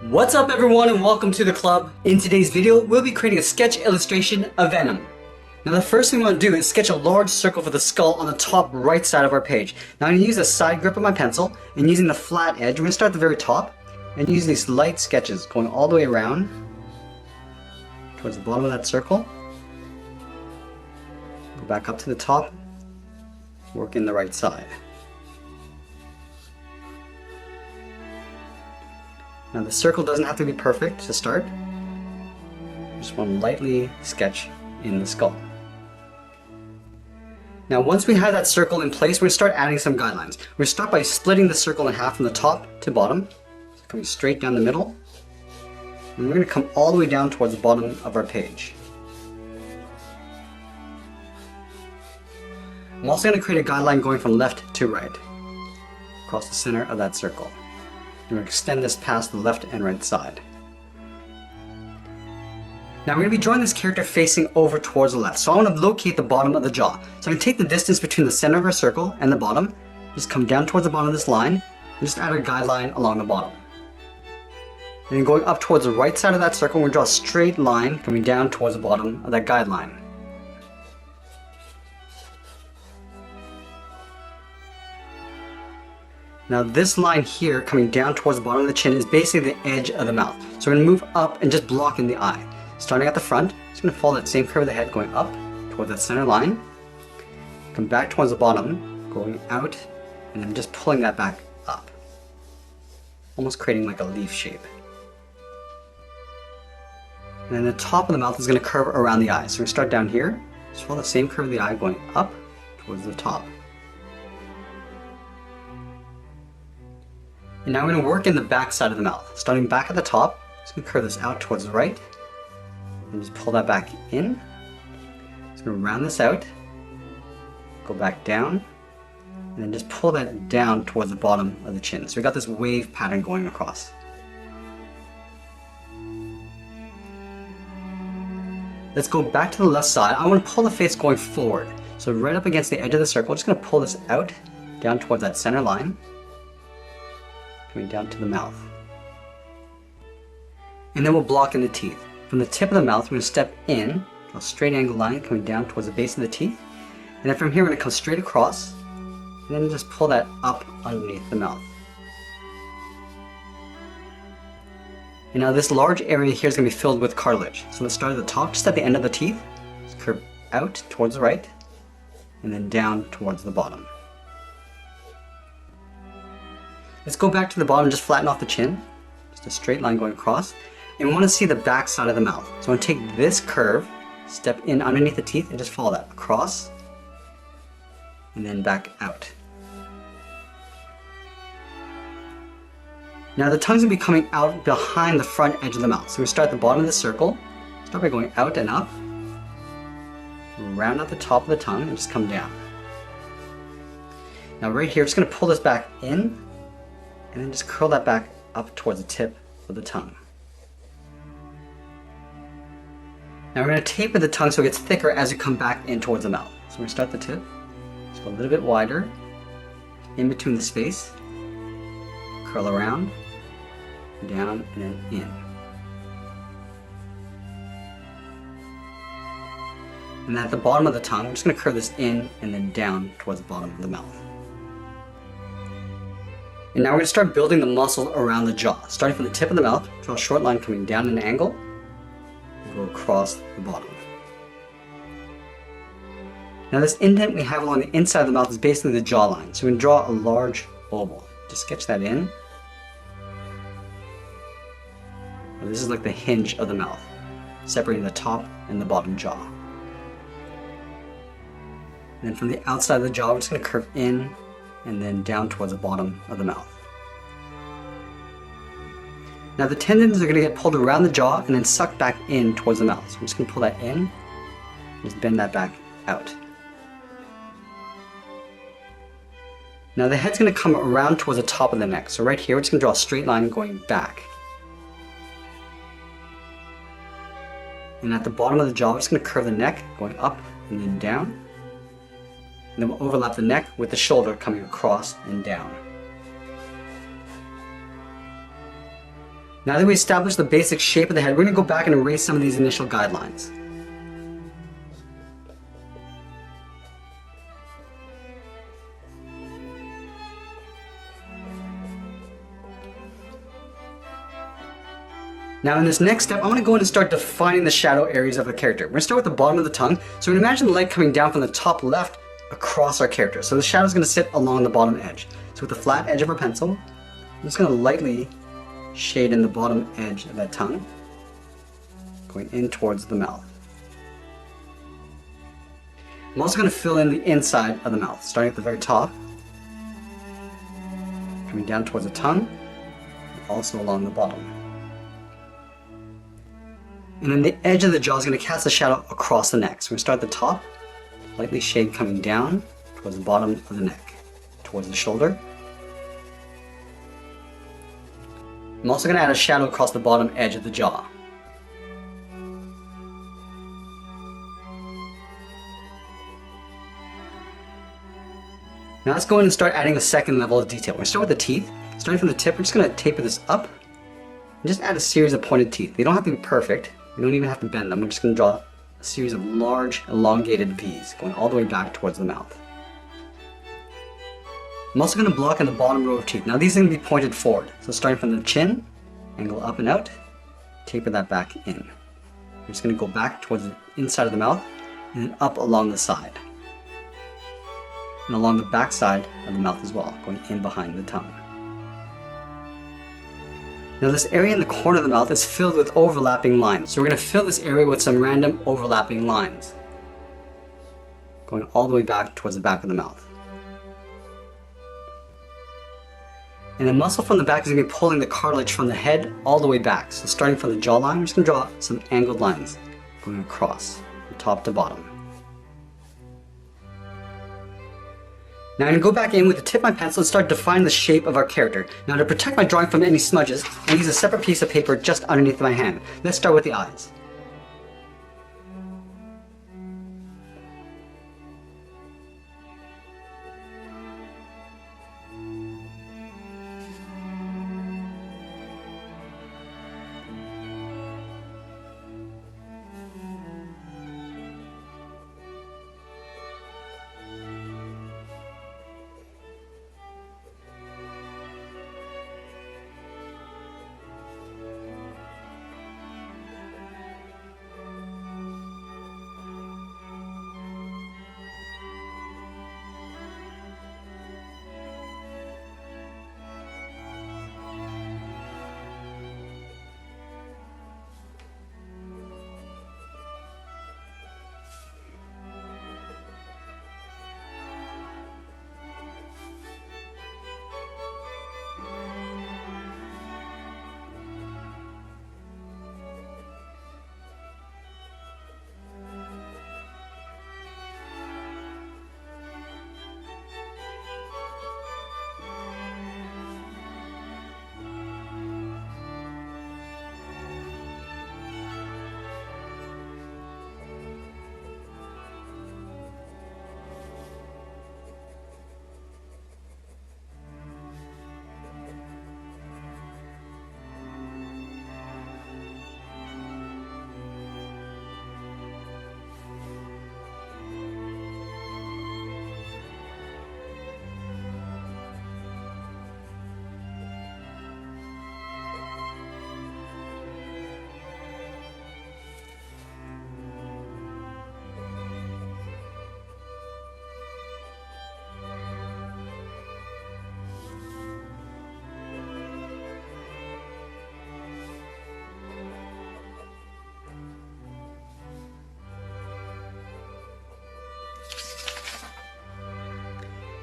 What's up everyone and welcome to the club. In today's video, we'll be creating a sketch illustration of Venom. Now the first thing we want to do is sketch a large circle for the skull on the top right side of our page. Now I'm going to use a side grip of my pencil and using the flat edge, we're going to start at the very top and use these light sketches going all the way around towards the bottom of that circle. Go back up to the top, work in the right side. Now the circle doesn't have to be perfect to start. Just want to lightly sketch in the skull. Now once we have that circle in place, we're going to start adding some guidelines. We're going to start by splitting the circle in half from the top to bottom. So coming straight down the middle. And we're going to come all the way down towards the bottom of our page. I'm also going to create a guideline going from left to right across the center of that circle. We're going to extend this past the left and right side. Now we're going to be drawing this character facing over towards the left. So I want to locate the bottom of the jaw. So I'm going to take the distance between the center of our circle and the bottom, just come down towards the bottom of this line, and just add a guideline along the bottom. And then going up towards the right side of that circle, we're going to draw a straight line coming down towards the bottom of that guideline. Now this line here coming down towards the bottom of the chin is basically the edge of the mouth. So we're going to move up and just block in the eye. Starting at the front, just going to follow that same curve of the head going up towards that center line. Come back towards the bottom, going out, and then just pulling that back up. Almost creating like a leaf shape. And then the top of the mouth is going to curve around the eye. So we're going to start down here, just follow the same curve of the eye going up towards the top. And now we're going to work in the back side of the mouth. Starting back at the top, just going to curve this out towards the right. And just pull that back in. Just going to round this out. Go back down. And then just pull that down towards the bottom of the chin. So we got this wave pattern going across. Let's go back to the left side. I want to pull the face going forward. So right up against the edge of the circle, just going to pull this out, down towards that center line. Coming down to the mouth. And then we'll block in the teeth. From the tip of the mouth, we're going to step in, draw a straight angle line coming down towards the base of the teeth. And then from here, we're going to come straight across, and then just pull that up underneath the mouth. And now this large area here is going to be filled with cartilage. So let's start at the top, just at the end of the teeth. Just curve out towards the right, and then down towards the bottom. Let's go back to the bottom and just flatten off the chin. Just a straight line going across. And we want to see the back side of the mouth. So I'm going to take this curve, step in underneath the teeth, and just follow that across. And then back out. Now the tongue's going to be coming out behind the front edge of the mouth. So we start at the bottom of the circle. Start by going out and up. Round out the top of the tongue and just come down. Now right here, just going to pull this back in. And then just curl that back up towards the tip of the tongue. Now we're going to taper the tongue so it gets thicker as you come back in towards the mouth. So we're going to start the tip, just go a little bit wider, in between the space, curl around, down, and then in. And then at the bottom of the tongue, we're just going to curve this in and then down towards the bottom of the mouth. And now we're going to start building the muscle around the jaw. Starting from the tip of the mouth, draw a short line coming down at an angle, and go across the bottom. Now this indent we have along the inside of the mouth is basically the jawline. So we're going to draw a large oval. Just sketch that in. And this is like the hinge of the mouth, separating the top and the bottom jaw. And then from the outside of the jaw, we're just going to curve in and then down towards the bottom of the mouth. Now the tendons are going to get pulled around the jaw and then sucked back in towards the mouth. So I'm just going to pull that in, just bend that back out. Now the head's going to come around towards the top of the neck. So right here, we're just going to draw a straight line going back. And at the bottom of the jaw, we're just going to curve the neck going up and then down. And then we'll overlap the neck with the shoulder coming across and down. Now that we established the basic shape of the head, we're going to go back and erase some of these initial guidelines. Now in this next step, I'm going to go in and start defining the shadow areas of the character. We're going to start with the bottom of the tongue. So we're going to imagine the light coming down from the top left across our character. So the shadow is going to sit along the bottom edge. So with the flat edge of our pencil, I'm just going to lightly shade in the bottom edge of that tongue, going in towards the mouth. I'm also going to fill in the inside of the mouth, starting at the very top, coming down towards the tongue, and also along the bottom. And then the edge of the jaw is going to cast a shadow across the neck. So we're going to start at the top, lightly shade coming down towards the bottom of the neck, towards the shoulder. I'm also going to add a shadow across the bottom edge of the jaw. Now let's go in and start adding a second level of detail. We're going to start with the teeth. Starting from the tip, we're just going to taper this up and just add a series of pointed teeth. They don't have to be perfect. We don't even have to bend them. We're just going to draw a series of large, elongated V's going all the way back towards the mouth. I'm also going to block in the bottom row of teeth. Now these are going to be pointed forward. So starting from the chin, angle up and out, taper that back in. We're just going to go back towards the inside of the mouth and then up along the side. And along the back side of the mouth as well, going in behind the tongue. Now this area in the corner of the mouth is filled with overlapping lines. So we're going to fill this area with some random overlapping lines, going all the way back towards the back of the mouth. And the muscle from the back is going to be pulling the cartilage from the head all the way back. So starting from the jawline, we're just going to draw some angled lines going across from top to bottom. Now I'm going to go back in with the tip of my pencil and start defining the shape of our character. Now to protect my drawing from any smudges, I use a separate piece of paper just underneath my hand. Let's start with the eyes.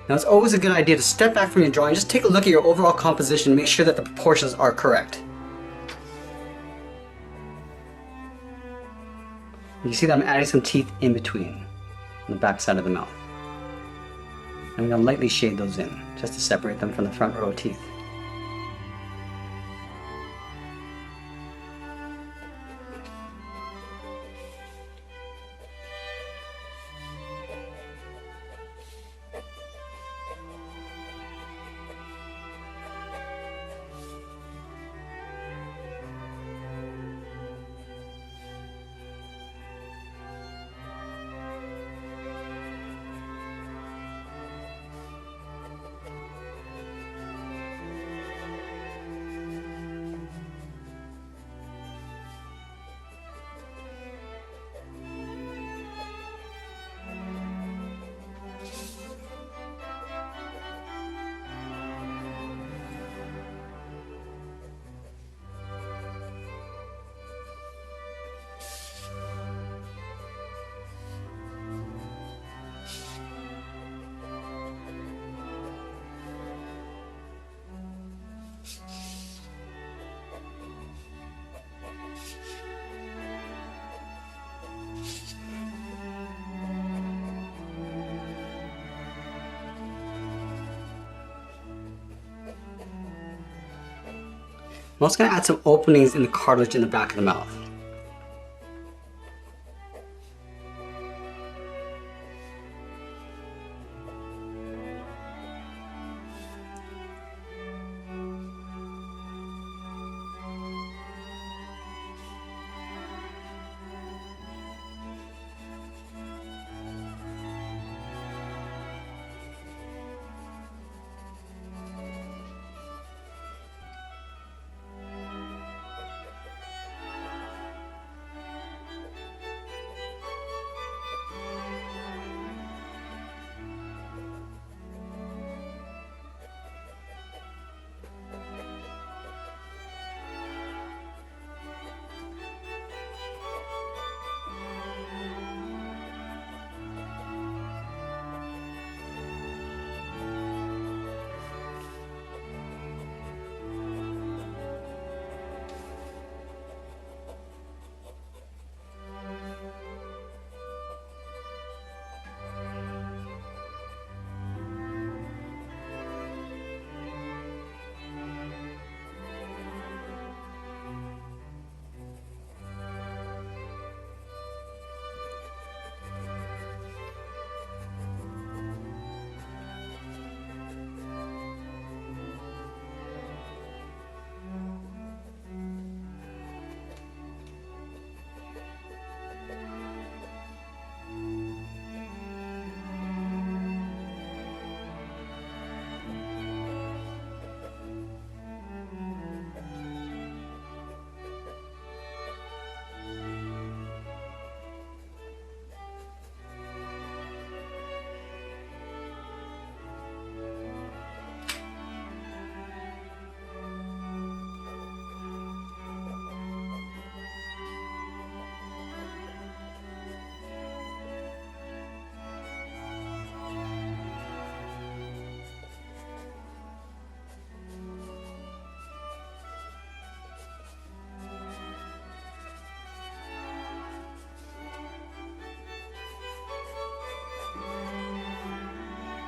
Now it's always a good idea to step back from your drawing, just take a look at your overall composition and make sure that the proportions are correct. You see that I'm adding some teeth in between, on the back side of the mouth. I'm going to lightly shade those in, just to separate them from the front row of teeth. I'm also going to add some openings in the cartilage in the back of the mouth.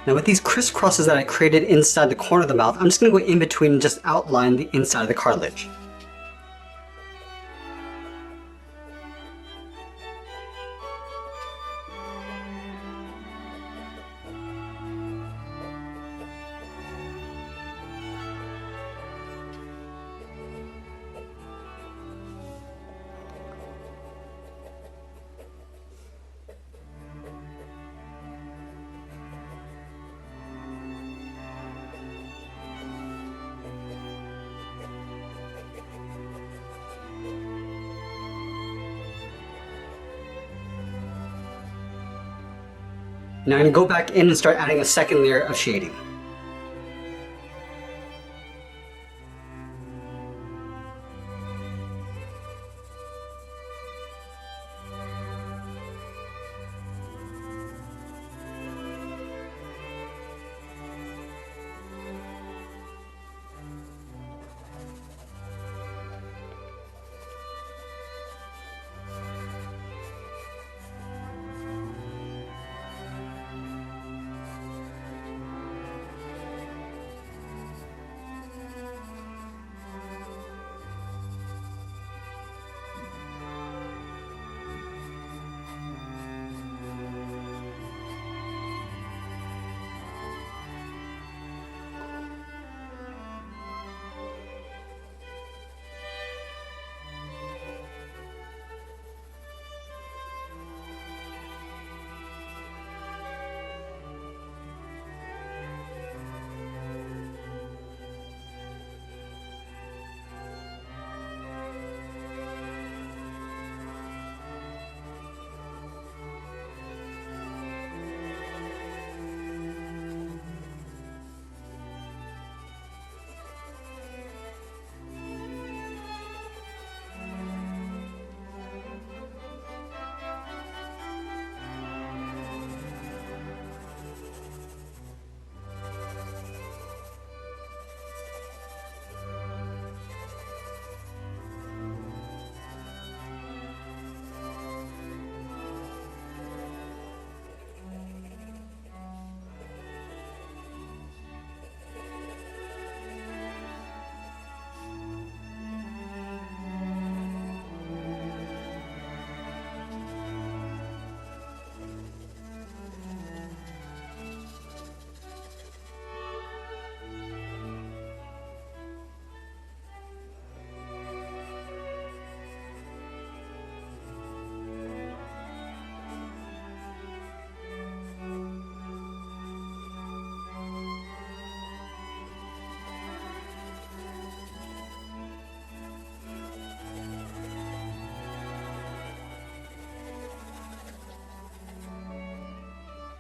Now with these crisscrosses that I created inside the corner of the mouth, I'm just going to go in between and just outline the inside of the cartilage. Now I'm going to go back in and start adding a second layer of shading.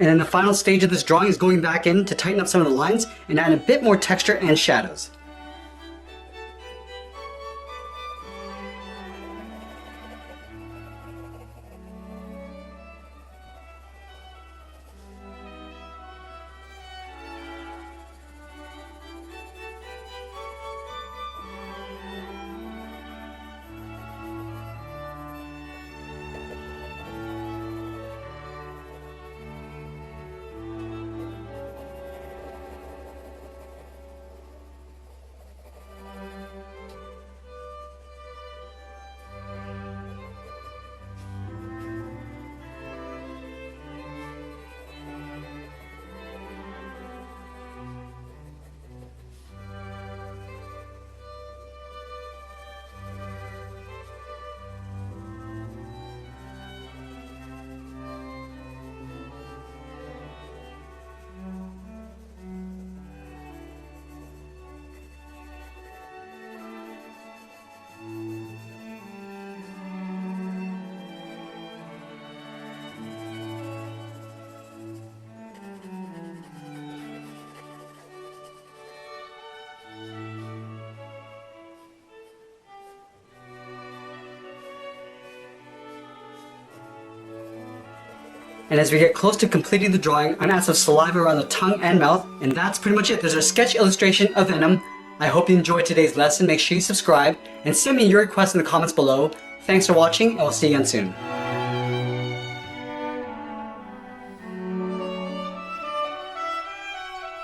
And then the final stage of this drawing is going back in to tighten up some of the lines and add a bit more texture and shadows. And as we get close to completing the drawing, I'm going to add some saliva around the tongue and mouth, and that's pretty much it. There's our sketch illustration of Venom. I hope you enjoyed today's lesson. Make sure you subscribe, and send me your requests in the comments below. Thanks for watching, and we'll see you again soon.